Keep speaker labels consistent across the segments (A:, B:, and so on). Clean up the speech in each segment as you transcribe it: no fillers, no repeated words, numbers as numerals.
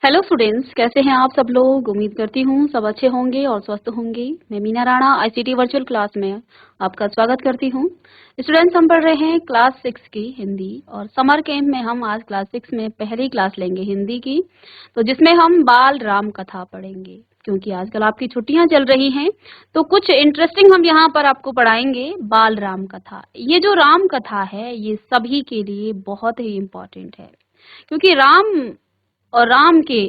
A: Hello students, कैसे हैं आप सब लोग। उम्मीद करती हूँ सब अच्छे होंगे और स्वस्थ होंगे। मैं Meena Rana ICT virtual class में आपका स्वागत करती हूँ। स्टूडेंट्स, हम पढ़ रहे हैं क्लास 6 की हिंदी और समर कैंप में हम आज क्लास 6 में पहली क्लास लेंगे हिंदी की, तो जिसमें हम बाल राम कथा पढ़ेंगे। क्योंकि आजकल आपकी छुट्टियां चल रही हैं तो कुछ इंटरेस्टिंग हम यहाँ पर आपको पढ़ाएंगे। बाल राम कथा, ये जो राम कथा है ये सभी के लिए बहुत ही इम्पोर्टेंट है, क्योंकि राम और राम के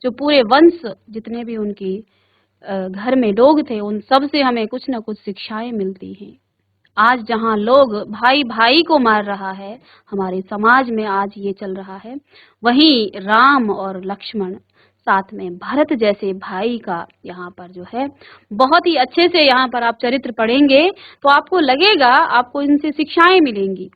A: जो पूरे वंश जितने भी उनके घर में लोग थे, उन सब से हमें कुछ न कुछ शिक्षाएं मिलती हैं। आज जहाँ लोग भाई भाई को मार रहा है, हमारे समाज में आज ये चल रहा है, वहीं राम और लक्ष्मण साथ में भरत जैसे भाई का यहाँ पर जो है बहुत ही अच्छे से यहाँ पर आप चरित्र पढ़ेंगे तो आपको लगेगा, आपको इनसे शिक्षाएं मिलेंगी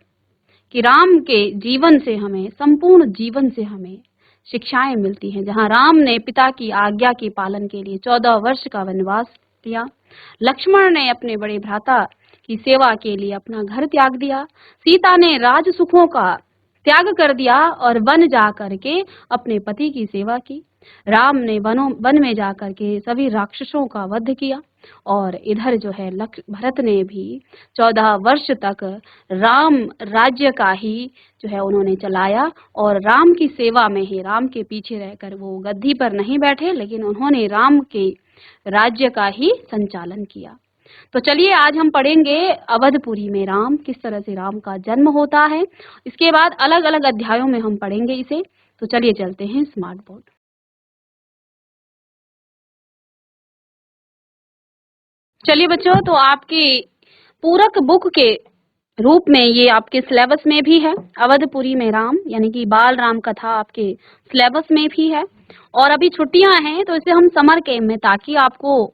A: कि राम के जीवन से हमें, संपूर्ण जीवन से हमें शिक्षाएं मिलती हैं। जहां राम ने पिता की आज्ञा के पालन के लिए 14 वर्ष का वनवास लिया, लक्ष्मण ने अपने बड़े भ्राता की सेवा के लिए अपना घर त्याग दिया, सीता ने राज सुखों का त्याग कर दिया और वन जा करके अपने पति की सेवा की। राम ने वन में जा करके सभी राक्षसों का वध किया और इधर जो है भरत ने भी 14 वर्ष तक राम राज्य का ही जो है उन्होंने चलाया और राम की सेवा में ही, राम के पीछे रहकर वो गद्दी पर नहीं बैठे, लेकिन उन्होंने राम के राज्य का ही संचालन किया। तो चलिए आज हम पढ़ेंगे अवधपुरी में राम, किस तरह से राम का जन्म होता है। इसके बाद अलग अलग अध्यायों में हम पढ़ेंगे इसे। तो चलिए चलते हैं स्मार्ट बोर्ड। चलिए बच्चों, तो आपकी पूरक बुक के रूप में ये आपके सिलेबस में भी है, अवधपुरी में राम यानी कि बाल राम कथा आपके सिलेबस में भी है। और अभी छुट्टियां हैं तो इसे हम समर कैंप में, ताकि आपको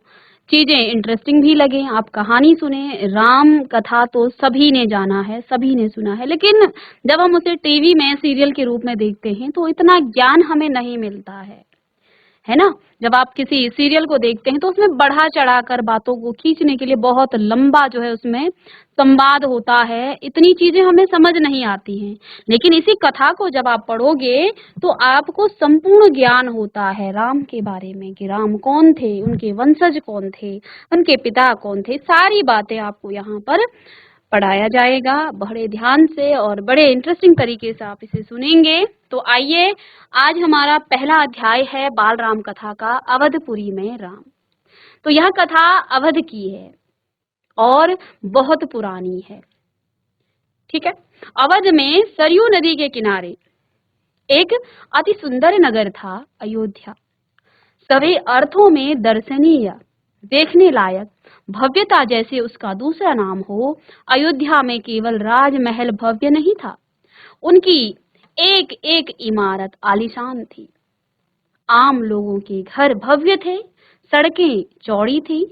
A: चीजें इंटरेस्टिंग भी लगे, आप कहानी सुने। राम कथा तो सभी ने जाना है, सभी ने सुना है, लेकिन जब हम उसे टीवी में सीरियल के रूप में देखते हैं तो इतना ज्ञान हमें नहीं मिलता है ना। जब आप किसी सीरियल को देखते हैं तो उसमें बढ़ा चढ़ाकर बातों को खींचने के लिए बहुत लंबा जो है उसमें संवाद होता है, इतनी चीजें हमें समझ नहीं आती हैं। लेकिन इसी कथा को जब आप पढ़ोगे तो आपको संपूर्ण ज्ञान होता है राम के बारे में, कि राम कौन थे, उनके वंशज कौन थे, उनके पिता कौन थे, सारी बातें आपको यहाँ पर पढ़ाया जाएगा। बड़े ध्यान से और बड़े इंटरेस्टिंग तरीके से आप इसे सुनेंगे। तो आइए, आज हमारा पहला अध्याय है बाल राम कथा का, अवधपुरी में राम। तो यह कथा अवध की है और बहुत पुरानी है। ठीक है। अवध में सरयू नदी के किनारे एक अति सुंदर नगर था, अयोध्या। सभी अर्थों में दर्शनीय, देखने लायक, भव्यता जैसे उसका दूसरा नाम हो। अयोध्या में केवल राजमहल भव्य नहीं था, उनकी एक एक इमारत आलीशान थी। आम लोगों के घर भव्य थे, सड़कें चौड़ी थी,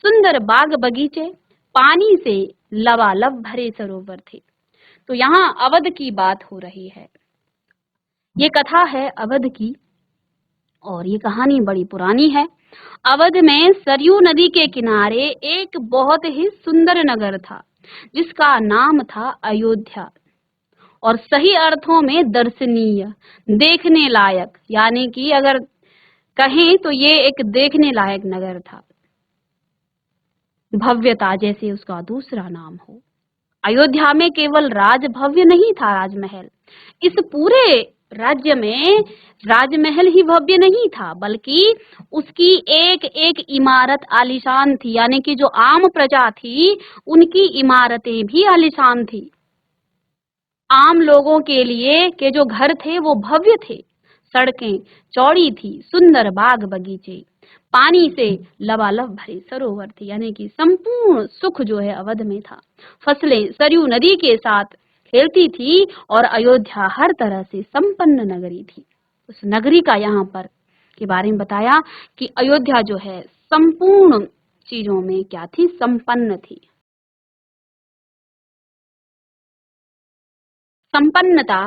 A: सुंदर बाग बगीचे, पानी से लबालब भरे सरोवर थे। तो यहाँ अवध की बात हो रही है। ये कथा है अवध की और ये कहानी बड़ी पुरानी है। अवध में सरयू नदी के किनारे एक बहुत ही सुंदर नगर था जिसका नाम था अयोध्या, और सही अर्थों में दर्शनीय, देखने लायक, यानी कि अगर कहें तो ये एक देखने लायक नगर था। भव्यता जैसे उसका दूसरा नाम हो। अयोध्या में केवल राज भव्य नहीं था, राजमहल, इस पूरे राज्य में राजमहल ही भव्य नहीं था, बल्कि उसकी एक एक इमारत आलीशान थी, यानी कि जो आम प्रजा थी उनकी इमारतें भी आलीशान थी। आम लोगों के लिए के जो घर थे वो भव्य थे, सड़कें चौड़ी थी, सुंदर बाग बगीचे, पानी से लबालब भरे सरोवर थे, यानी कि संपूर्ण सुख जो है अवध में था। फसलें सरयू नदी के साथ खेलती थी और अयोध्या हर तरह से संपन्न नगरी थी। उस नगरी का यहाँ पर के बारे में बताया कि अयोध्या जो है संपूर्ण चीजों में क्या थी, संपन्न थी। संपन्नता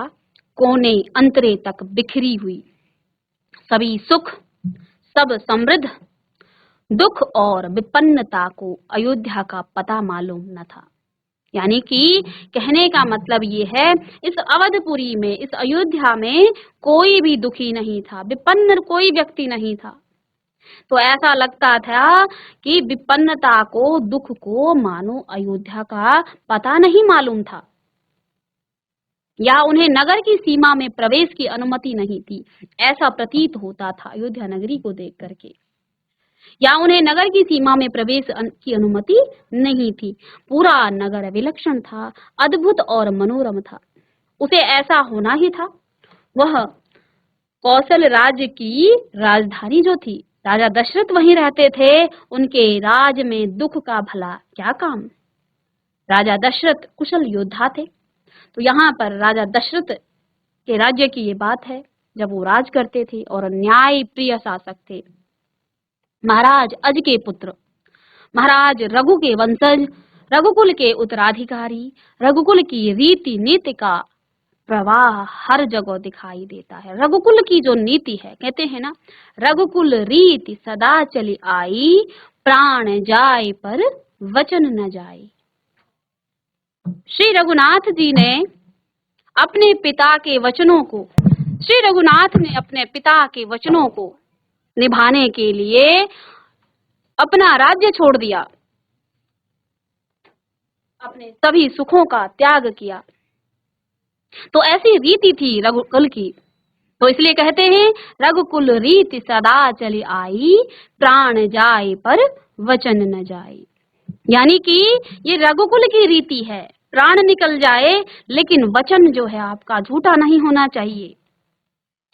A: कोने अंतरे तक बिखरी हुई, सभी सुख, सब समृद्ध, दुख और विपन्नता को अयोध्या का पता मालूम न था। यानी कि कहने का मतलब ये है, इस अवधपुरी में, इस अयोध्या में कोई भी दुखी नहीं था, विपन्न कोई व्यक्ति नहीं था। तो ऐसा लगता था कि विपन्नता को, दुख को मानो अयोध्या का पता नहीं मालूम था, या उन्हें नगर की सीमा में प्रवेश की अनुमति नहीं थी। ऐसा प्रतीत होता था अयोध्या नगरी को देख करके, या उन्हें नगर की सीमा में प्रवेश की अनुमति नहीं थी। पूरा नगर विलक्षण था, अद्भुत और मनोरम था। उसे ऐसा होना ही था। वह कौशल राज्य की राजधानी जो थी, राजा दशरथ वहीं रहते थे। उनके राज में दुख का भला क्या काम। राजा दशरथ कुशल योद्धा थे। तो यहाँ पर राजा दशरथ के राज्य की ये बात है, जब वो राज करते थे और न्याय प्रिय शासक थे। महाराज अज के पुत्र, महाराज रघु के वंशज, रघुकुल के उत्तराधिकारी, रघुकुल की रीति नीति का प्रवाह हर जगह दिखाई देता है। रघुकुल की जो नीति है, कहते हैं ना, रघुकुल रीति सदा चली आई, प्राण जाए पर वचन न जाए। श्री रघुनाथ जी ने अपने पिता के वचनों को, श्री रघुनाथ ने अपने पिता के वचनों को निभाने के लिए अपना राज्य छोड़ दिया, अपने सभी सुखों का त्याग किया। तो ऐसी रीति थी रघुकुल की। तो इसलिए कहते हैं, रघुकुल रीति सदा चली आई, प्राण जाए पर वचन न जाए। यानी कि ये रघुकुल की रीति है, प्राण निकल जाए लेकिन वचन जो है आपका झूठा नहीं होना चाहिए।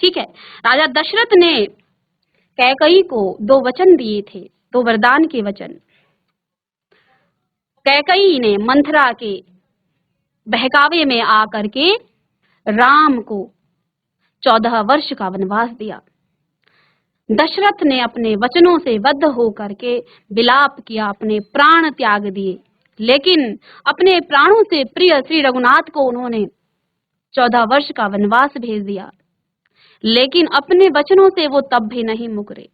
A: ठीक है। राजा दशरथ ने कैकई को 2 वचन दिए थे, 2 वरदान के वचन। कैकई ने मंथरा के बहकावे में आकर के राम को 14 वर्ष का वनवास दिया। दशरथ ने अपने वचनों से बद्ध होकर के विलाप किया, अपने प्राण त्याग दिए, लेकिन अपने प्राणों से प्रिय श्री रघुनाथ को उन्होंने 14 वर्ष का वनवास भेज दिया। लेकिन अपने वचनों से वो तब भी नहीं मुकरे।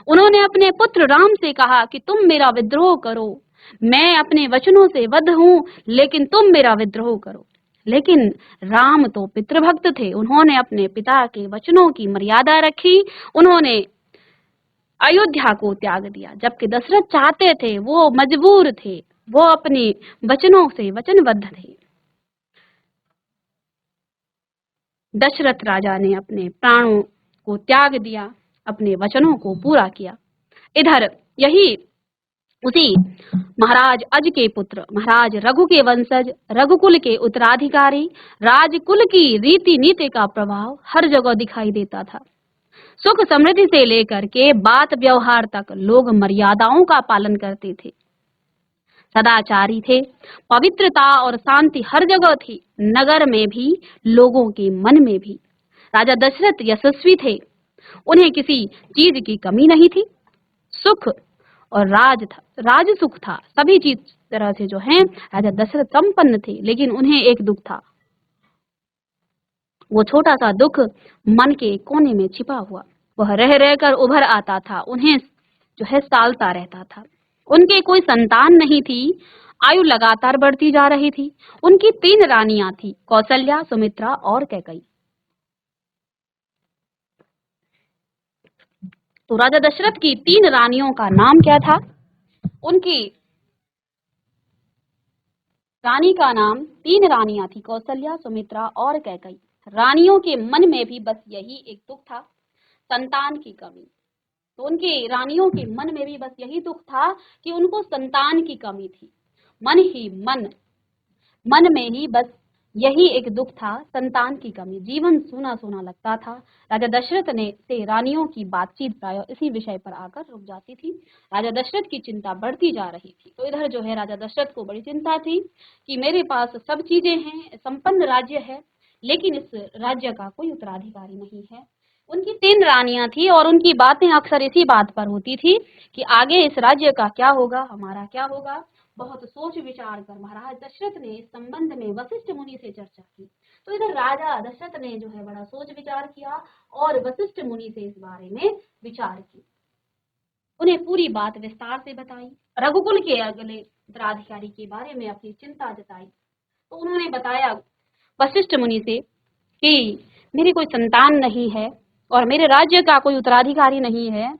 A: उन्होंने अपने पुत्र राम से कहा कि तुम मेरा विद्रोह करो, मैं अपने वचनों से बद्ध हूं, लेकिन तुम मेरा विद्रोह करो। लेकिन राम तो पितृभक्त थे, उन्होंने अपने पिता के वचनों की मर्यादा रखी, उन्होंने अयोध्या को त्याग दिया। जबकि दशरथ चाहते थे, वो मजबूर थे, वो अपने वचनों से वचनबद्ध थे। दशरथ राजा ने अपने प्राणों को त्याग दिया, अपने वचनों को पूरा किया। इधर यही उसी महाराज अज के पुत्र, महाराज रघु के वंशज, रघुकुल के उत्तराधिकारी, राजकुल की रीति नीति का प्रभाव हर जगह दिखाई देता था। सुख समृद्धि से लेकर के बात व्यवहार तक लोग मर्यादाओं का पालन करते थे, सदाचारी थे, पवित्रता और शांति हर जगह थी, नगर में भी, लोगों के मन में भी। राजा दशरथ यशस्वी थे, उन्हें किसी चीज की कमी नहीं थी। सुख और राज सुख था, सभी चीज तरह से जो है राजा दशरथ संपन्न थे। लेकिन उन्हें एक दुख था, वो छोटा सा दुख मन के कोने में छिपा हुआ, वह रह रहकर उभर आता था, उन्हें जो है सालता रहता था। उनके कोई संतान नहीं थी, आयु लगातार बढ़ती जा रही थी। उनकी 3 रानियां थी, कौशल्या, सुमित्रा और कैकई। तो राजा दशरथ की 3 रानियों का नाम क्या था? उनकी रानी का नाम, 3 रानियां थी, कौशल्या, सुमित्रा और कैकई। रानियों के मन में भी बस यही एक दुख था, संतान की कमी। तो उनके रानियों के मन में भी बस यही दुख था कि उनको संतान की कमी थी। मन में ही बस यही एक दुख था, संतान की कमी। जीवन सूना सूना लगता था। राजा दशरथ ने से रानियों की बातचीत प्राय इसी विषय पर आकर रुक जाती थी। राजा दशरथ की चिंता बढ़ती जा रही थी। तो इधर जो है राजा दशरथ को बड़ी चिंता थी कि मेरे पास सब चीजें हैं, संपन्न राज्य है, लेकिन इस राज्य का कोई उत्तराधिकारी नहीं है। उनकी 3 रानियां थी और उनकी बातें अक्सर इसी बात पर होती थी कि आगे इस राज्य का क्या होगा, हमारा क्या होगा। बहुत सोच विचार कर महाराज दशरथ ने इस संबंध में वशिष्ठ मुनि से चर्चा की। तो इधर राजा दशरथ ने जो है बड़ा सोच विचार किया और वशिष्ठ मुनि से इस बारे में विचार की। उन्हें पूरी बात विस्तार से बताई। रघुकुल के अगले उत्तराधिकारी के बारे में अपनी चिंता जताई। तो उन्होंने बताया वशिष्ठ मुनि से कि मेरी कोई संतान नहीं है और मेरे राज्य का कोई उत्तराधिकारी नहीं है,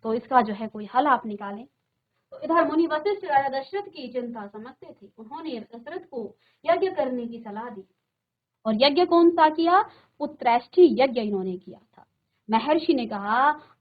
A: तो इसका जो है कोई हल आप निकालें। तो इधर मुनि वशिष्ठ राजा दशरथ की चिंता समझते थे। उन्होंने दशरथ को यज्ञ करने की सलाह दी। और यज्ञ कौन सा किया? पुत्रैष्ठी यज्ञ इन्होंने किया था। महर्षि ने कहा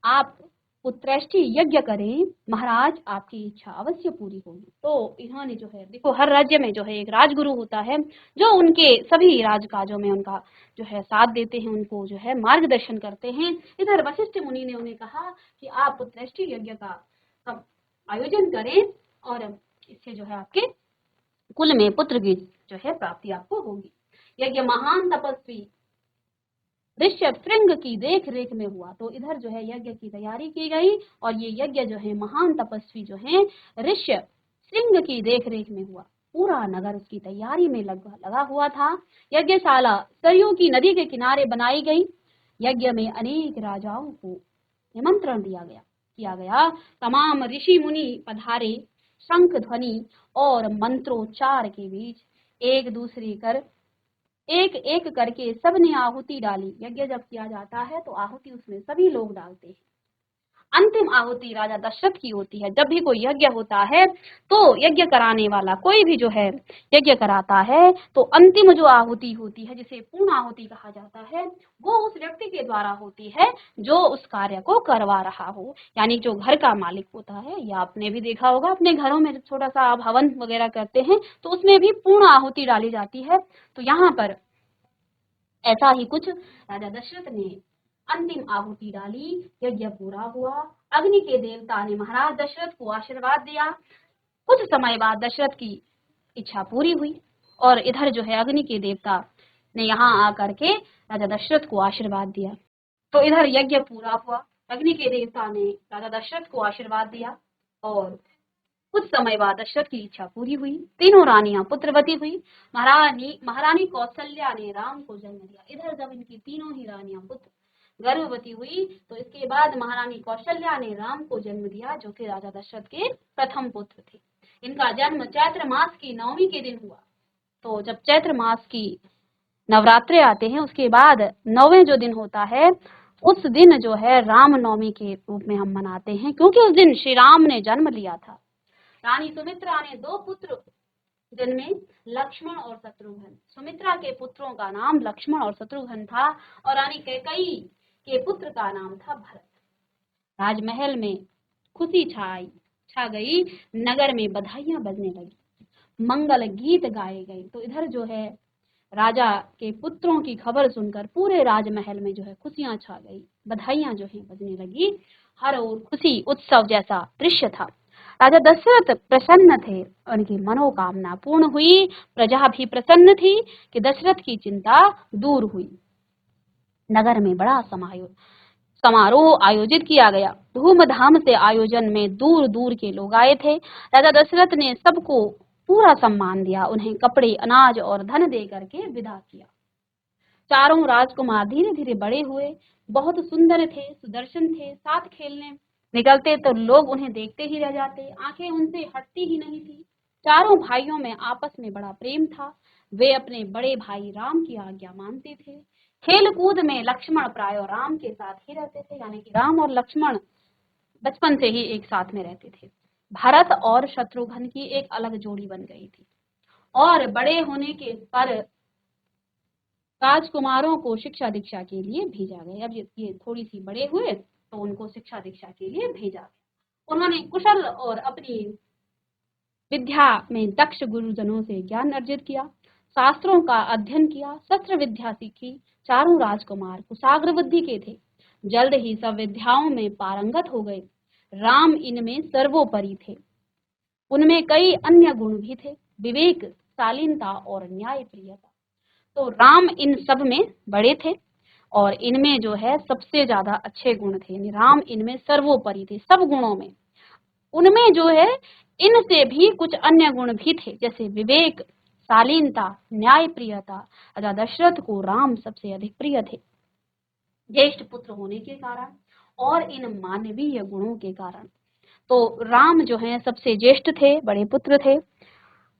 A: आप पुत्रैष्ठी यज्ञ करें, महाराज आपकी इच्छा अवश्य पूरी होगी। तो इन्होंने जो है, देखो हर राज्य में जो है एक राजगुरु होता है जो उनके सभी राजकाजों में उनका जो है साथ देते हैं, उनको जो है मार्गदर्शन करते हैं। इधर वशिष्ठ मुनि ने उन्हें कहा कि आप पुत्रैष्ठी यज्ञ का आयोजन करें और इससे जो है आपके कुल में पुत्र की जो है प्राप्ति आपको होगी। यज्ञ महान तपस्वी ऋष्य श्रृंग की देख रेख में हुआ। तो इधर जो है यज्ञ की तैयारी की गई और ये यज्ञ जो है महान तपस्वी जो है ऋष्य श्रृंग की देख रेख में हुआ। पूरा नगर उसकी तैयारी में लगा हुआ था। यज्ञशाला सरयू की नदी के किनारे बनाई गई। यज्ञ में अनेक राजाओं को निमंत्रण किया गया। तमाम ऋषि मुनि पधारे। शंख ध्वनि और मंत्रोच्चार के बीच एक एक करके सबने आहुति डाली। यज्ञ जब किया जाता है तो आहुति उसमें सभी लोग डालते हैं। अंतिम आहुति राजा दशरथ की होती है। जब भी कोई यज्ञ होता है तो यज्ञ कराने वाला कोई भी जो है यज्ञ कराता है तो अंतिम जो आहुति होती है, जिसे पूर्ण आहुति कहा जाता है, वो उस व्यक्ति के द्वारा होती है जो उस कार्य को करवा रहा हो, यानी जो घर का मालिक होता है। या आपने भी देखा होगा अपने घरों में छोटा सा आप हवन वगैरह करते हैं तो उसमें भी पूर्ण आहुति डाली जाती है। तो यहाँ पर ऐसा ही कुछ राजा दशरथ ने अंतिम आहुति डाली। यज्ञ पूरा हुआ। अग्नि के देवता ने महाराज दशरथ को आशीर्वाद दिया। कुछ समय बाद दशरथ की इच्छा पूरी हुई और इधर जो है अग्नि के देवता ने यहाँ आकर के राजा दशरथ को आशीर्वाद दिया। तो इधर यज्ञ पूरा हुआ। अग्नि के देवता ने राजा दशरथ को आशीर्वाद दिया और कुछ समय बाद दशरथ की इच्छा पूरी हुई। तीनों रानियां पुत्रवती हुई। महारानी कौशल्या ने राम को जन्म दिया। इधर जब इनकी तीनों ही रानियां पुत्र गर्भवती हुई तो इसके बाद महारानी कौशल्या ने राम को जन्म दिया, जो कि राजा दशरथ के प्रथम पुत्र थे। इनका जन्म चैत्र मास की नवमी के दिन हुआ। तो जब चैत्र मास की नवरात्रे आते हैं उसके बाद 9वें जो दिन होता है उस दिन जो है राम नवमी के रूप में हम मनाते हैं, क्योंकि उस दिन श्री राम ने जन्म लिया था। रानी सुमित्रा ने 2 पुत्र जन्मे, लक्ष्मण और शत्रुघ्न। सुमित्रा के पुत्रों का नाम लक्ष्मण और शत्रुघ्न था और रानी कैकेयी के पुत्र का नाम था भरत। राजमहल में खुशी छा गई। नगर में बधाइयां बजने लगी, मंगल गीत गाए गए। तो इधर जो है राजा के पुत्रों की खबर सुनकर पूरे राजमहल में जो है खुशियां छा गई, बधाइयां जो है बजने लगी। हर ओर खुशी उत्सव जैसा दृश्य था। राजा दशरथ प्रसन्न थे, उनकी मनोकामना पूर्ण हुई। प्रजा भी प्रसन्न थी कि दशरथ की चिंता दूर हुई। नगर में बड़ा समारोह आयोजित किया गया। धूमधाम से आयोजन में दूर दूर के लोग आए थे। राजा दशरथ ने सबको पूरा सम्मान दिया, उन्हें कपड़े, अनाज और धन दे करके विदा किया। चारों राजकुमार धीरे धीरे बड़े हुए, बहुत सुंदर थे, सुदर्शन थे। साथ खेलने निकलते तो लोग उन्हें देखते ही रह जाते, आंखें उनसे हटती ही नहीं थी। चारों भाइयों में आपस में बड़ा प्रेम था। वे अपने बड़े भाई राम की आज्ञा मानते थे। खेल कूद में लक्ष्मण प्राय राम के साथ ही रहते थे, यानी कि राम और लक्ष्मण बचपन से ही एक साथ में रहते थे। भरत और शत्रुघ्न की एक अलग जोड़ी बन गई थी और बड़े होने के पर राजकुमारों को शिक्षा दीक्षा के लिए भेजा गया। अब ये थोड़ी सी बड़े हुए तो उनको शिक्षा दीक्षा के लिए भेजा गया। उन्होंने कुशल और अपनी विद्या में दक्ष गुरुजनों से ज्ञान अर्जित किया, शास्त्रों का अध्ययन किया, शस्त्र विद्या सीखी। चारों राजकुमार कुशाग्र बुद्धि के थे, जल्द ही सब विद्याओं में पारंगत हो गए। राम इनमें सर्वोपरि थे। उनमें कई अन्य गुण भी थे, विवेक, शालीनता और न्याय प्रियता। तो राम इन सब में बड़े थे और इनमें जो है सबसे ज्यादा अच्छे गुण थे, यानी राम इनमें सर्वोपरि थे सब गुणों में। उनमें जो है इनसे भी कुछ अन्य गुण भी थे, जैसे विवेक, शालीनता, न्याय प्रियता। राजा दशरथ को राम सबसे अधिक प्रिय थे, ज्येष्ठ पुत्र होने के कारण और इन मानवीय गुणों के कारण। तो राम जो है सबसे ज्येष्ठ थे, बड़े पुत्र थे,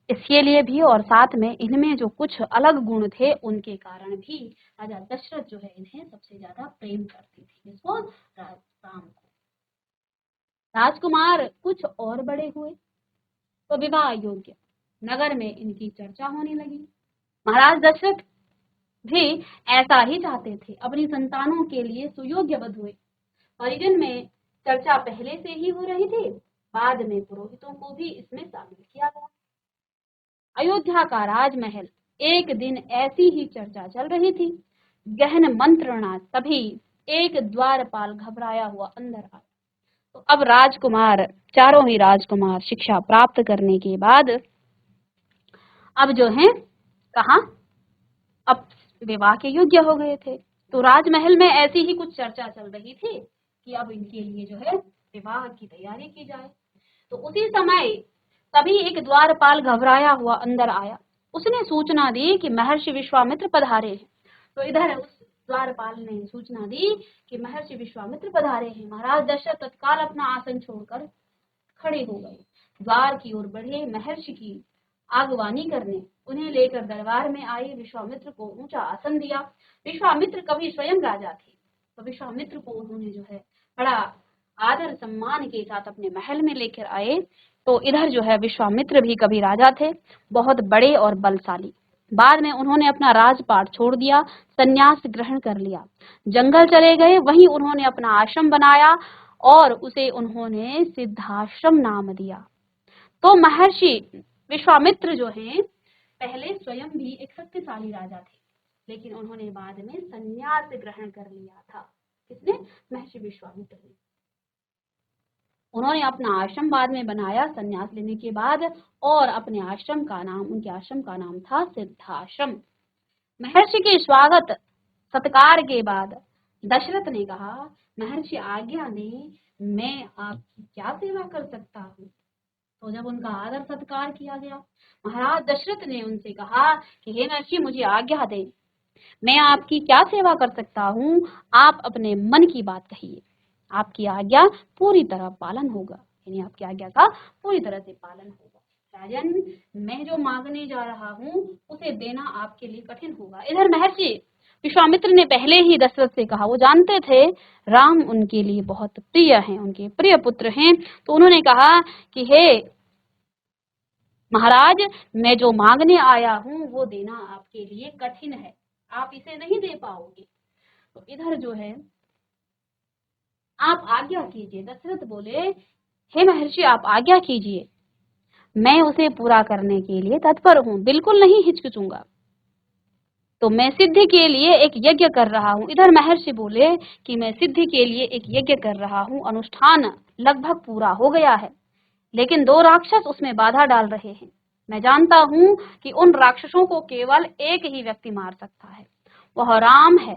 A: इसके लिए भी और साथ में इनमें जो कुछ अलग गुण थे उनके कारण भी राजा दशरथ जो है इन्हें सबसे ज्यादा प्रेम करते थे। किसको? राम को। राजकुमार कुछ और बड़े हुए तो विवाह योग्य नगर में इनकी चर्चा होने लगी। महाराज दशरथ भी ऐसा ही चाहते थे, अपनी संतानों के लिए सुयोग्य वधु हुए। परिजन में चर्चा पहले से ही हो रही थी, बाद में पुरोहितों को भी इसमें शामिल किया गया। अयोध्या का राजमहल एक दिन ऐसी ही चर्चा चल रही थी, गहन मंत्रणा तभी एक द्वारपाल घबराया हुआ अंदर आया। तो अब राजकुमार, चारों ही राजकुमार शिक्षा प्राप्त करने के बाद अब जो है कहा, अब विवाह के योग्य हो गए थे। तो राजमहल में ऐसी ही कुछ चर्चा चल रही थी कि अब इनके लिए जो है विवाह की तैयारी की जाए। तो उसी समय तभी एक द्वारपाल घबराया हुआ अंदर आया। उसने सूचना दी कि महर्षि विश्वामित्र पधारे हैं। तो इधर उस द्वारपाल ने सूचना दी कि महर्षि विश्वामित्र पधारे हैं। महाराज दशरथ तत्काल अपना आसन छोड़कर खड़े हो गए, द्वार की ओर बढ़े, महर्षि की आगवानी करने उन्हें लेकर दरबार में आए। विश्वामित्र को ऊंचा आसन दिया। विश्वामित्र कभी स्वयं राजा थे, तो विश्वामित्र को उन्होंने जो है बड़ा आदर सम्मान के साथ अपने महल में लेकर आए। तो इधर जो है विश्वामित्र भी कभी राजा थे, बहुत बड़े और बलशाली। बाद में उन्होंने अपना राजपाट छोड़ दिया, संन्यास ग्रहण कर लिया, जंगल चले गए, वहीं उन्होंने अपना आश्रम बनाया और उसे उन्होंने सिद्धाश्रम नाम दिया। तो महर्षि विश्वामित्र जो हैं पहले स्वयं भी एक शक्तिशाली राजा थे, लेकिन उन्होंने बाद में संन्यास ग्रहण कर लिया था। किसने? महर्षि विश्वामित्र ने। उन्होंने अपना आश्रम बाद में बनाया संन्यास लेने के बाद, और अपने आश्रम का नाम, उनके आश्रम का नाम था सिद्धाश्रम। महर्षि के स्वागत सत्कार के बाद दशरथ ने कहा, महर्षि आज्ञा दें, मैं आपकी क्या सेवा कर सकता हूँ? तो जब उनका आदर सत्कार किया गया, महाराज दशरथ ने उनसे कहा कि हे महर्षि, मुझे आज्ञा दें, मैं आपकी क्या सेवा कर सकता हूँ? आप अपने मन की बात कहिए, आपकी आज्ञा पूरी तरह पालन होगा, यानी आपकी आज्ञा का पूरी तरह से पालन होगा। राजन, मैं जो मांगने जा रहा हूँ उसे देना आपके लिए कठिन होगा। इधर महर्षि विश्वामित्र ने पहले ही दशरथ से कहा, वो जानते थे राम उनके लिए बहुत प्रिय हैं, उनके प्रिय पुत्र हैं। तो उन्होंने कहा कि हे महाराज, मैं जो मांगने आया हूँ वो देना आपके लिए कठिन है, आप इसे नहीं दे पाओगे। तो इधर जो है आप आज्ञा कीजिए। दशरथ बोले, हे महर्षि आप आज्ञा कीजिए, मैं उसे पूरा करने के लिए तत्पर हूँ, बिल्कुल नहीं हिचकिचूंगा। तो मैं सिद्धि के लिए एक यज्ञ कर रहा हूँ। इधर महर्षि बोले कि मैं सिद्धि के लिए एक यज्ञ कर रहा हूँ, अनुष्ठान लगभग पूरा हो गया है, लेकिन 2 राक्षस उसमें बाधा डाल रहे हैं। मैं जानता हूँ कि उन राक्षसों को केवल एक ही व्यक्ति मार सकता है, वह राम है।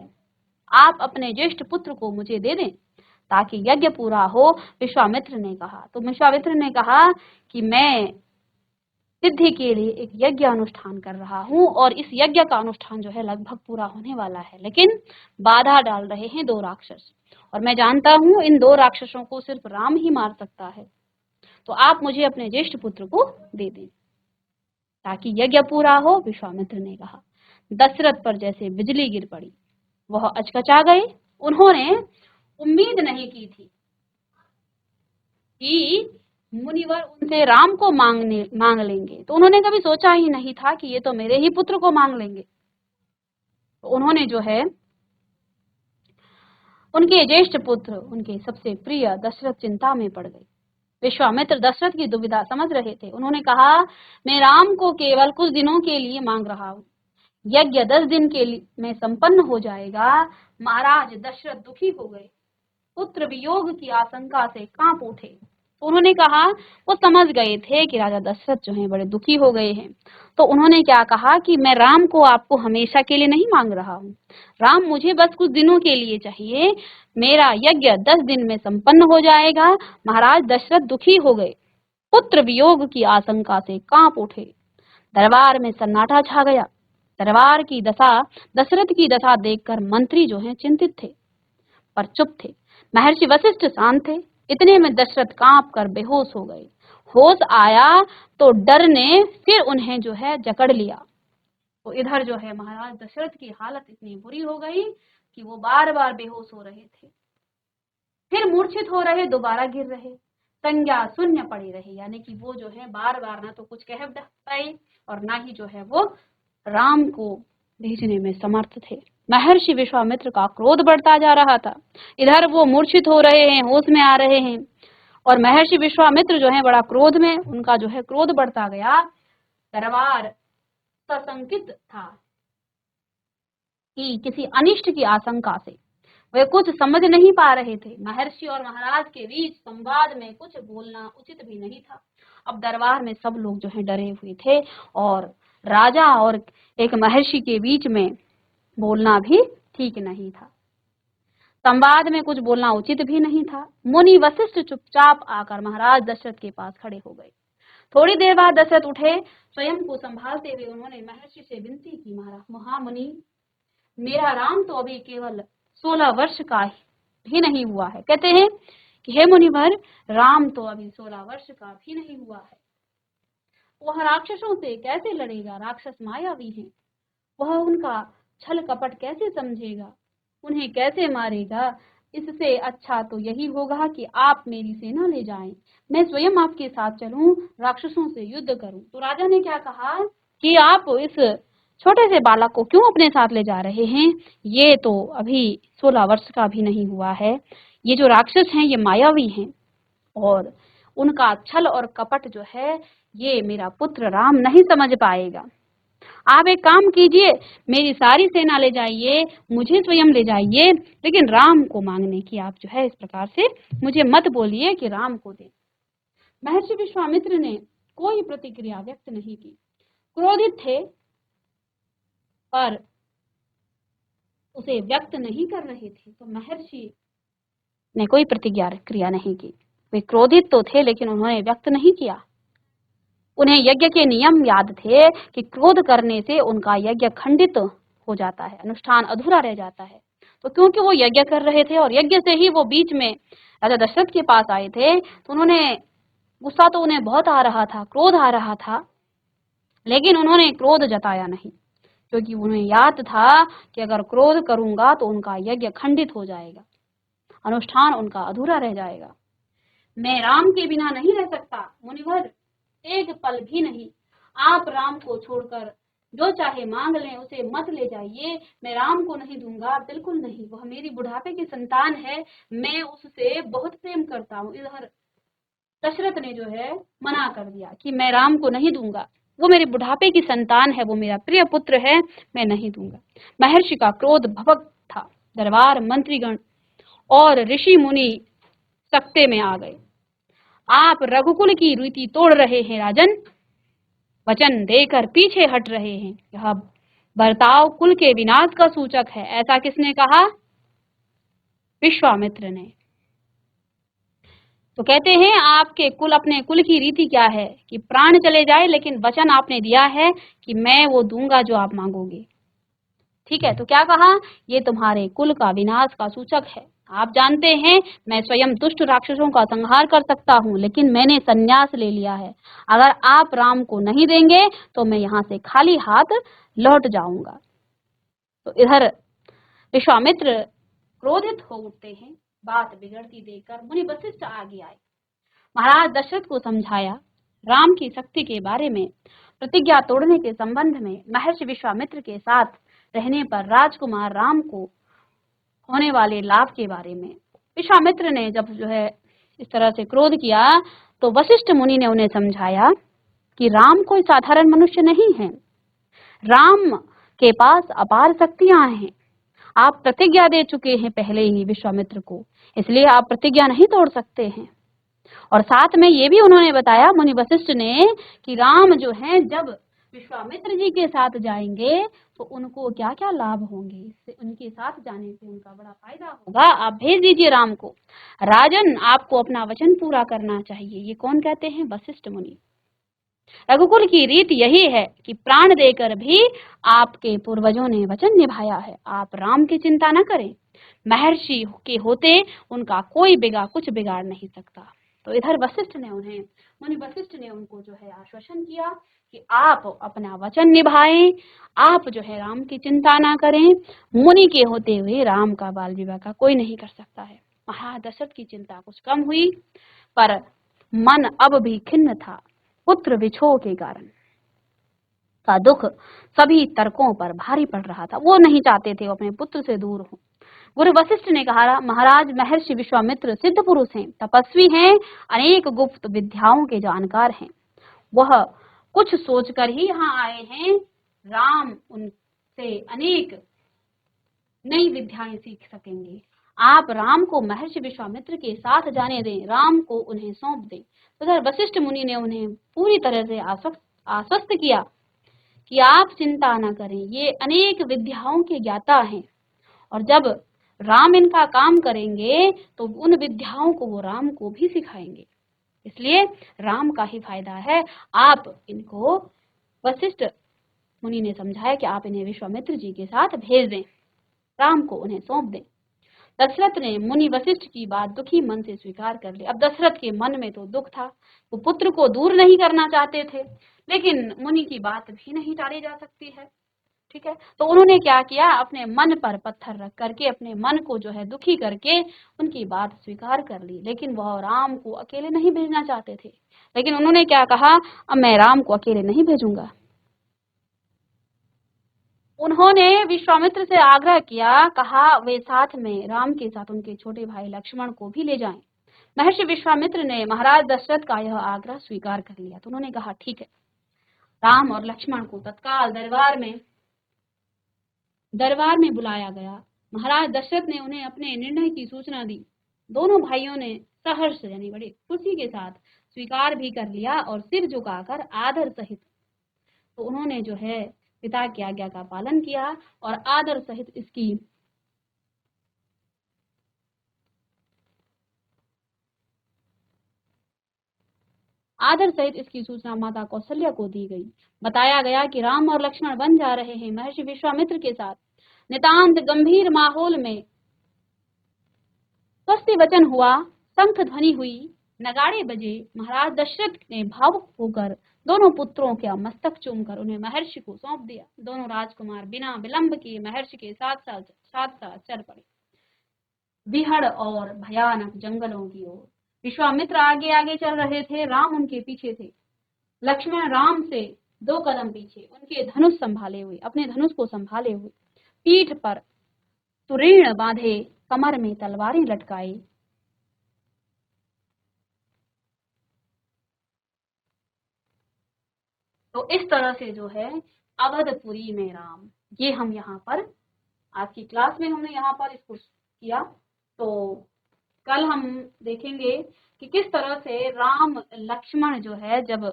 A: आप अपने ज्येष्ठ पुत्र को मुझे दे दें ताकि यज्ञ पूरा हो। विश्वामित्र ने कहा, तो विश्वामित्र ने कहा कि मैं सिद्धि के लिए एक यज्ञ अनुष्ठान कर रहा हूँ और इस यज्ञ का अनुष्ठान जो है लगभग पूरा होने वाला है, लेकिन बाधा डाल रहे हैं 2 राक्षस, और मैं जानता हूँ इन 2 राक्षसों को सिर्फ राम ही मार सकता है। तो आप मुझे अपने ज्येष्ठ पुत्र को दे दें ताकि यज्ञ पूरा हो। विश्वामित्र ने कहा। दशरथ पर जैसे बिजली गिर पड़ी, वह अचकचा गए। उन्होंने उम्मीद नहीं की थी कि मुनिवर उनसे राम को मांग लेंगे, तो उन्होंने कभी सोचा ही नहीं था कि ये तो मेरे ही पुत्र को मांग लेंगे। तो उन्होंने जो है उनके ज्येष्ठ पुत्र, उनके सबसे प्रिय दशरथ चिंता में पड़ गए। विश्वामित्र दशरथ की दुविधा समझ रहे थे। उन्होंने कहा, मैं राम को केवल कुछ दिनों के लिए मांग रहा हूँ, यज्ञ 10 दिन के लिए में संपन्न हो जाएगा। महाराज दशरथ दुखी हो गए, पुत्र वियोग की आशंका से कांप उठे। तो उन्होंने कहा, वो समझ गए थे कि राजा दशरथ जो हैं बड़े दुखी हो गए हैं। तो उन्होंने क्या कहा कि मैं राम को आपको हमेशा के लिए नहीं मांग रहा हूँ, राम मुझे बस कुछ दिनों के लिए चाहिए, मेरा यज्ञ 10 दिन में संपन्न हो जाएगा। महाराज दशरथ दुखी हो गए, पुत्र वियोग की आशंका से कांप उठे। दरबार में सन्नाटा छा गया। दरबार की दशा, दशरथ की दशा देखकर मंत्री जो हैं चिंतित थे पर चुप थे। महर्षि वशिष्ठ शांत थे। इतने में दशरथ कांप कर बेहोश हो गए। होश आया तो डर ने फिर उन्हें जो है जकड़ लिया। तो इधर जो है महाराज दशरथ की हालत इतनी बुरी हो गई कि वो बार बार बेहोश हो रहे थे, फिर मूर्छित हो रहे, दोबारा गिर रहे, संज्ञा शून्य पड़ी रही, यानी कि वो जो है बार बार ना तो कुछ कह पाए और ना ही जो है वो राम को भेजने में समर्थ थे। महर्षि विश्वामित्र का क्रोध बढ़ता जा रहा था। इधर वो मूर्छित हो रहे हैं, होश में आ रहे हैं, और महर्षि विश्वामित्र जो है बड़ा क्रोध में, उनका जो है क्रोध बढ़ता गया। दरबार सशंकित था कि किसी अनिष्ट की आशंका से वे कुछ समझ नहीं पा रहे थे। महर्षि और महाराज के बीच संवाद में कुछ बोलना उचित भी नहीं था। अब दरबार में सब लोग जो है डरे हुए थे और राजा और एक महर्षि के बीच में बोलना भी ठीक नहीं था। संवाद में कुछ बोलना उचित भी नहीं था। मुनि वशिष्ठ चुपचाप आकर महाराज दशरथ के पास खड़े हो गए। थोड़ी देर बाद दशरथ उठे। स्वयं को संभालते हुए उन्होंने महर्षि से विनती की, महामुनि, मेरा राम तो अभी केवल 16 वर्ष का भी नहीं हुआ है। कहते हैं कि हे मुनिवर, राम तो अभी 16 वर्ष का भी नहीं हुआ है। वह राक्षसों से कैसे लड़ेगा? राक्षस मायावी हैं। वह उनका छल कपट कैसे समझेगा? उन्हें कैसे मारेगा? इससे अच्छा तो यही होगा कि आप मेरी सेना ले जाएं, मैं स्वयं आपके साथ चलूं, राक्षसों से युद्ध करूं। तो राजा ने क्या कहा कि आप इस छोटे से बालक को क्यों अपने साथ ले जा रहे हैं? ये तो अभी 16 वर्ष का भी नहीं हुआ है। ये जो राक्षस हैं ये मायावी हैं और उनका छल और कपट जो है ये मेरा पुत्र राम नहीं समझ पाएगा। आप एक काम कीजिए, मेरी सारी सेना ले जाइए, मुझे स्वयं ले जाइए, लेकिन राम को मांगने की आप जो है इस प्रकार से मुझे मत बोलिए कि राम को दे। महर्षि विश्वामित्र ने कोई प्रतिक्रिया व्यक्त नहीं की। क्रोधित थे पर उसे व्यक्त नहीं कर रहे थे, तो महर्षि ने कोई प्रतिक्रिया नहीं की। वे क्रोधित तो थे लेकिन उन्होंने व्यक्त नहीं किया। उन्हें यज्ञ के नियम याद थे कि क्रोध करने से उनका यज्ञ खंडित हो जाता है, अनुष्ठान अधूरा रह जाता है। तो क्योंकि वो यज्ञ कर रहे थे और यज्ञ से ही वो बीच में राजा दशरथ के पास आए थे, तो उन्होंने गुस्सा तो उन्हें बहुत आ रहा था, क्रोध आ रहा था, लेकिन उन्होंने क्रोध जताया नहीं, क्योंकि उन्हें याद था कि अगर क्रोध करूंगा तो उनका यज्ञ खंडित हो जाएगा, अनुष्ठान उनका अधूरा रह जाएगा। मैं राम के बिना नहीं रह सकता मुनिवर, एक पल भी नहीं। आप राम को छोड़कर जो चाहे मांग लें, उसे मत ले जाइए। मैं राम को नहीं दूंगा, बिल्कुल नहीं। वह मेरी बुढ़ापे की संतान है, मैं उससे बहुत प्रेम करता हूँ। इधर दशरथ ने जो है मना कर दिया कि मैं राम को नहीं दूंगा, वो मेरे बुढ़ापे की संतान है, वो मेरा प्रिय पुत्र है, मैं नहीं दूंगा। महर्षि का क्रोध भभक था। दरबार, मंत्रीगण और ऋषि मुनि सख्ते में आ गए। आप रघुकुल की रीति तोड़ रहे हैं राजन, वचन देकर पीछे हट रहे हैं। यह बर्ताव कुल के विनाश का सूचक है। ऐसा किसने कहा? विश्वामित्र ने। तो कहते हैं आपके कुल, अपने कुल की रीति क्या है कि प्राण चले जाए, लेकिन वचन आपने दिया है कि मैं वो दूंगा जो आप मांगोगे। ठीक है, तो क्या कहा? ये तुम्हारे कुल का विनाश का सूचक है। आप जानते हैं मैं स्वयं दुष्ट राक्षसों का संहार कर सकता हूँ, लेकिन मैंने संन्यास ले लिया है। अगर आप राम को नहीं देंगे तो मैं यहाँ से खाली हाथ लौट जाऊंगा। तो इधर विश्वामित्र क्रोधित हो उठते हैं। बात बिगड़ती देखकर मुनि वशिष्ठ आगे आए। महाराज दशरथ को समझाया। राम की शक्ति के बारे में, प्रतिज्ञा तोड़ने के संबंध में, महर्षि विश्वामित्र के साथ रहने पर राजकुमार राम को होने वाले लाभ के बारे में। विश्वामित्र ने जब जो है इस तरह से क्रोध किया तो वशिष्ठ मुनि ने उन्हें समझाया कि राम कोई साधारण मनुष्य नहीं है, राम के पास अपार शक्तियां हैं। आप प्रतिज्ञा दे चुके हैं पहले ही विश्वामित्र को, इसलिए आप प्रतिज्ञा नहीं तोड़ सकते हैं। और साथ में ये भी उन्होंने बताया, मुनि वशिष्ठ ने, कि राम जो हैं जब विश्वामित्र जी के साथ जाएंगे तो उनको क्या क्या लाभ होंगे, इससे उनके साथ जाने से उनका बड़ा फायदा होगा। आप भेज दीजिए राम को। राजन, आपको अपना वचन पूरा करना चाहिए। ये कौन कहते हैं? वशिष्ठ मुनि। रघुकुल की रीत यही है कि प्राण देकर भी आपके पूर्वजों ने वचन निभाया है। आप राम की चिंता न करें, महर्षि के होते उनका कोई कुछ बिगाड़ नहीं सकता। तो इधर मुनि वशिष्ठ ने उनको जो है आश्वासन किया कि आप अपना वचन निभाएं, आप जो है राम की चिंता ना करें, मुनि के होते हुए राम का बाल विवाह का कोई नहीं कर सकता है। महाराज दशरथ की चिंता कुछ कम हुई, पर मन अब भी खिन्न था। पुत्र विछोह के कारण का दुख सभी तर्कों पर भारी पड़ रहा था। वो नहीं चाहते थे वो अपने पुत्र से दूर हो। गुरु वशिष्ठ ने कहा, महाराज महर्षि विश्वामित्र सिद्ध पुरुष हैं, तपस्वी हैं, अनेक गुप्त विद्याओं के जानकार हैं। वह कुछ सोचकर ही यहाँ आए हैं। राम उनसे अनेक नई विद्याएं सीख सकेंगे। आप राम को महर्षि विश्वामित्र के साथ जाने दें, राम को उन्हें सौंप दें। उधर वशिष्ठ मुनि ने उन्हें पूरी तरह से आश्वस्त किया कि आप चिंता न करें, ये अनेक विद्याओं के ज्ञाता हैं, और जब राम इनका काम करेंगे तो उन विद्याओं को वो राम को भी सिखाएंगे, इसलिए राम का ही फायदा है। आप इनको, वशिष्ठ मुनि ने समझाया कि आप इन्हें विश्वामित्र जी के साथ भेज दें, राम को उन्हें सौंप दें। दशरथ ने मुनि वशिष्ठ की बात दुखी मन से स्वीकार कर ली। अब दशरथ के मन में तो दुख था, वो पुत्र को दूर नहीं करना चाहते थे, लेकिन मुनि की बात भी नहीं टाली जा सकती है। ठीक है, तो उन्होंने क्या किया, अपने मन पर पत्थर रख करके, अपने मन को जो है दुखी करके उनकी बात स्वीकार कर ली। लेकिन वह राम को अकेले नहीं भेजना चाहते थे। लेकिन उन्होंने क्या कहा, अब मैं राम को अकेले नहीं भेजूंगा। उन्होंने विश्वामित्र से आग्रह किया, कहा वे साथ में राम के साथ उनके छोटे भाई लक्ष्मण को भी ले जाएं। महर्षि विश्वामित्र ने महाराज दशरथ का यह आग्रह स्वीकार कर लिया। तो उन्होंने कहा ठीक है। राम और लक्ष्मण को तत्काल दरबार में बुलाया गया। महाराज दशरथ ने उन्हें अपने निर्णय की सूचना दी। दोनों भाइयों ने सहर्ष यानी बड़ी खुशी के साथ स्वीकार भी कर लिया और सिर झुकाकर आदर सहित, तो उन्होंने जो है पिता की आज्ञा का पालन किया और आदर सहित इसकी सूचना माता कौशल्या को दी गई। बताया गया कि राम और लक्ष्मण वन जा रहे हैं महर्षि विश्वामित्र के साथ। नितांत गंभीर माहौल में स्वस्ति वचन हुआ, शंख ध्वनि हुई, नगाड़े बजे। महाराज दशरथ ने भावुक होकर दोनों पुत्रों का मस्तक चूमकर उन्हें महर्षि को सौंप दिया। दोनों राजकुमार बिना विलंब किए महर्षि के साथ साथ चल पड़े बिहड़ और भयानक जंगलों की ओर। विश्वामित्र आगे आगे चल रहे थे, राम उनके पीछे थे। लक्ष्मण राम से 2 कदम पीछे, उनके धनुष संभाले हुए, अपने धनुष को संभाले हुए, पीठ पर तुरीण बांधे, कमर में तलवारें लटकाई। तो इस तरह से जो है अवधपुरी में राम, ये हम यहाँ पर आज की क्लास में हमने यहाँ पर इसको किया। तो कल हम देखेंगे कि किस तरह से राम लक्ष्मण जो है जब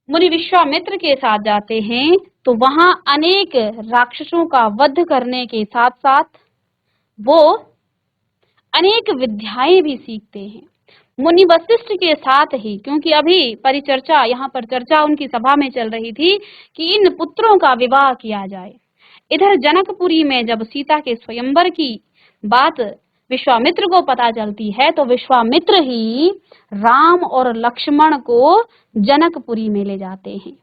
A: मुनि विश्वामित्र के साथ जाते हैं तो वहां अनेक राक्षसों का वध करने के साथ साथ वो अनेक विद्याएं भी सीखते हैं मुनि वशिष्ठ के साथ ही। क्योंकि अभी परिचर्चा, यहाँ पर चर्चा उनकी सभा में चल रही थी कि इन पुत्रों का विवाह किया जाए। इधर जनकपुरी में जब सीता के स्वयंवर की बात विश्वामित्र को पता चलती है तो विश्वामित्र ही राम और लक्ष्मण को जनकपुरी में ले जाते हैं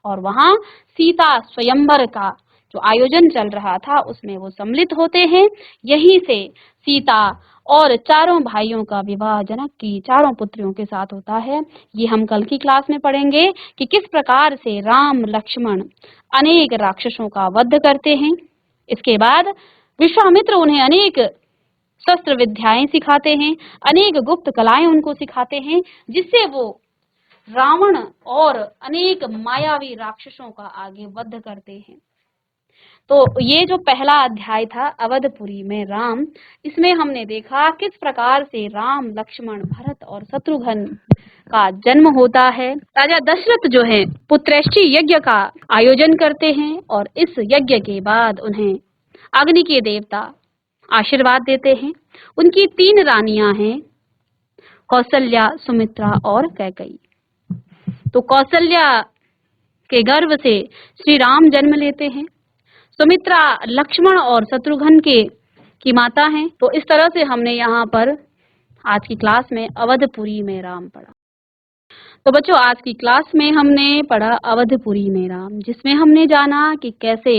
A: और वहां सीता स्वयंवर का जो आयोजन चल रहा था उसमें वो सम्मिलित होते हैं। यहीं से सीता और चारों भाइयों का विवाह जनक की चारों पुत्रियों के साथ होता है। ये हम कल की क्लास में पढ़ेंगे कि किस प्रकार से राम लक्ष्मण अनेक राक्षसों का वध करते हैं। इसके बाद विश्वामित्र उन्हें अनेक शस्त्र विद्याएं सिखाते हैं, अनेक गुप्त कलाएं उनको सिखाते हैं, जिससे वो रावण और अनेक मायावी राक्षसों का आगे वध करते हैं। तो ये जो पहला अध्याय था अवधपुरी में राम, इसमें हमने देखा किस प्रकार से राम लक्ष्मण भरत और शत्रुघ्न का जन्म होता है। राजा दशरथ जो है पुत्रेष्टि यज्ञ का आयोजन करते हैं और इस यज्ञ के बाद उन्हें अग्नि के देवता आशीर्वाद देते हैं। उनकी 3 रानियां हैं, कौशल्या, सुमित्रा और कैकेयी। तो कौशल्या के गर्भ से श्री राम जन्म लेते हैं। सुमित्रा लक्ष्मण और शत्रुघ्न के की माता हैं। तो इस तरह से हमने यहाँ पर आज की क्लास में अवधपुरी में राम पढ़ा। तो बच्चों, आज की क्लास में हमने पढ़ा अवधपुरी में राम, जिसमें हमने जाना कि कैसे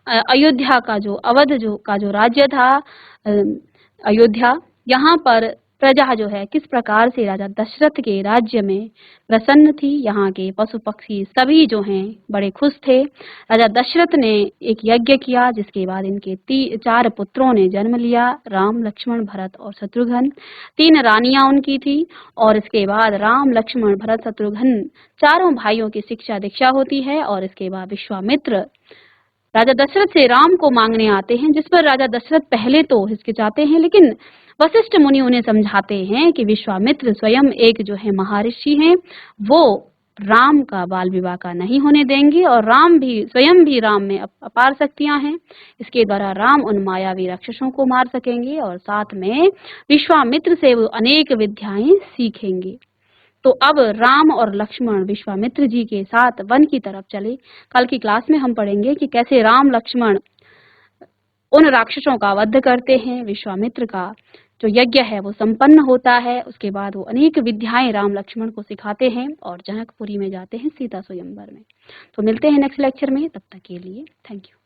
A: अयोध्या का जो अवध का जो राज्य था, अयोध्या, यहाँ पर प्रजा जो है किस प्रकार से राजा दशरथ के राज्य में प्रसन्न थी। यहाँ के पशु पक्षी सभी जो हैं बड़े खुश थे। राजा दशरथ ने एक यज्ञ किया, जिसके बाद इनके 4 पुत्रों ने जन्म लिया, राम, लक्ष्मण, भरत और शत्रुघ्न। 3 रानियां उनकी थी, और इसके बाद राम, लक्ष्मण, भरत, शत्रुघ्न चारों भाइयों की शिक्षा दीक्षा होती है। और इसके बाद विश्वामित्र राजा दशरथ से राम को मांगने आते हैं, जिस पर राजा दशरथ पहले तो हिचकिचाते हैं, लेकिन वशिष्ठ मुनि उन्हें समझाते हैं कि विश्वामित्र स्वयं एक जो है महर्षि हैं, वो राम का बाल विवाह का नहीं होने देंगे, और राम भी स्वयं भी राम में अपार शक्तियां हैं। इसके द्वारा राम उन मायावी राक्षसों को मार सकेंगे, और साथ में विश्वामित्र से वो अनेक विद्याएं सीखेंगे। तो अब राम और लक्ष्मण विश्वामित्र जी के साथ वन की तरफ चले। कल की क्लास में हम पढ़ेंगे कि कैसे राम लक्ष्मण उन राक्षसों का वध करते हैं, विश्वामित्र का जो यज्ञ है वो संपन्न होता है। उसके बाद वो अनेक विद्याएं राम लक्ष्मण को सिखाते हैं और जनकपुरी में जाते हैं सीता स्वयंवर में। तो मिलते हैं नेक्स्ट लेक्चर में, तब तक के लिए थैंक यू।